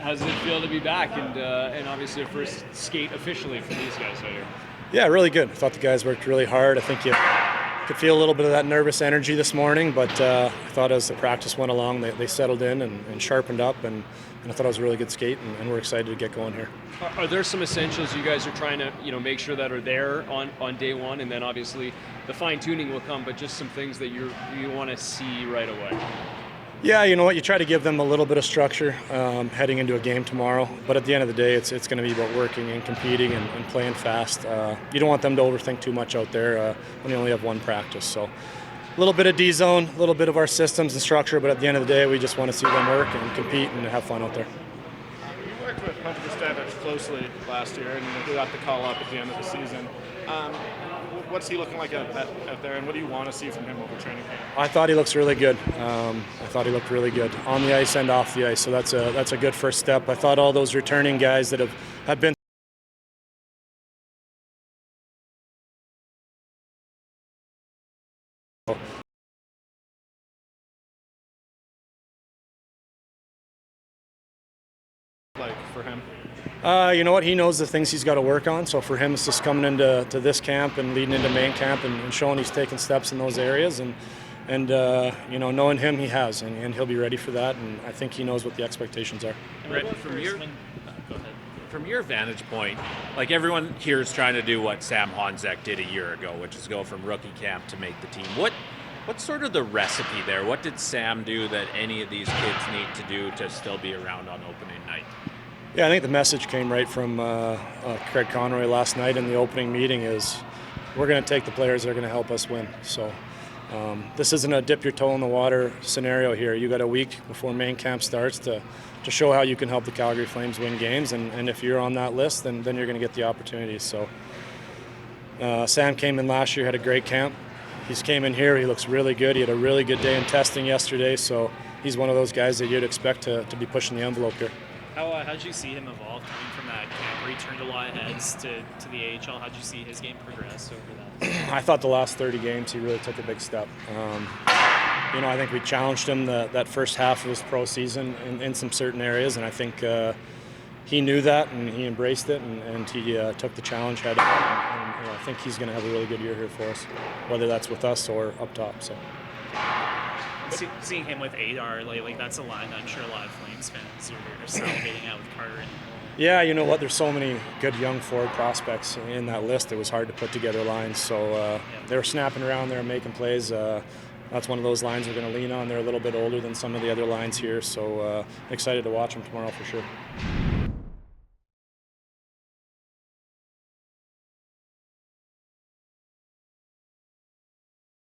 How's it feel to be back and obviously your first skate officially for these guys out here? Yeah, really good. I thought the guys worked really hard. I think you could feel a little bit of that nervous energy this morning, but I thought as the practice went along, they settled in and sharpened up, and I thought it was a really good skate, and we're excited to get going here. Are there some essentials you guys are trying to make sure that are there on day one, and then obviously the fine tuning will come, but just some things that you want to see right away? Yeah, you know what? You try to give them a little bit of structure heading into a game tomorrow, but at the end of the day, it's going to be about working and competing and playing fast. You don't want them to overthink too much out there when you only have one practice. So a little bit of D-zone, a little bit of our systems and structure, but at the end of the day, we just want to see them work and compete and have fun out there. You worked with Hunter Stavich closely last year, and he got the call up at the end of the season. What's he looking like out there, and what do you want to see from him over training camp? I thought he looks really good. I thought he looked really good on the ice and off the ice, so that's a good first step. I thought all those returning guys that have been like for him. You know what? He knows the things he's got to work on. So for him, it's just coming into this camp and leading into main camp and showing he's taking steps in those areas. And knowing him, he has, and he'll be ready for that. And I think he knows what the expectations are. Right, from your vantage point, like everyone here is trying to do what Sam Honzek did a year ago, which is go from rookie camp to make the team. What's sort of the recipe there? What did Sam do that any of these kids need to do to still be around on opening night? Yeah, I think the message came right from Craig Conroy last night in the opening meeting is we're going to take the players that are going to help us win. So this isn't a dip your toe in the water scenario here. You got a week before main camp starts to show how you can help the Calgary Flames win games, and if you're on that list, then you're going to get the opportunities. So Sam came in last year, had a great camp. He's came in here, he looks really good. He had a really good day in testing yesterday, so he's one of those guys that you'd expect to be pushing the envelope here. How did you see him evolve coming from that camp where he turned a lot of heads to the AHL? How did you see his game progress over that? I thought the last 30 games he really took a big step. I think we challenged him that first half of his pro season in some certain areas, and I think he knew that and he embraced it and he took the challenge head on. And I think he's going to have a really good year here for us, whether that's with us or up top. So. Seeing him with Adar, like that's a line that I'm sure a lot of Flames fans are salivating out with Carter. Yeah, you know what? There's so many good young forward prospects in that list. It was hard to put together lines. So they were snapping around there and making plays. That's one of those lines we're going to lean on. They're a little bit older than some of the other lines here. So excited to watch them tomorrow for sure.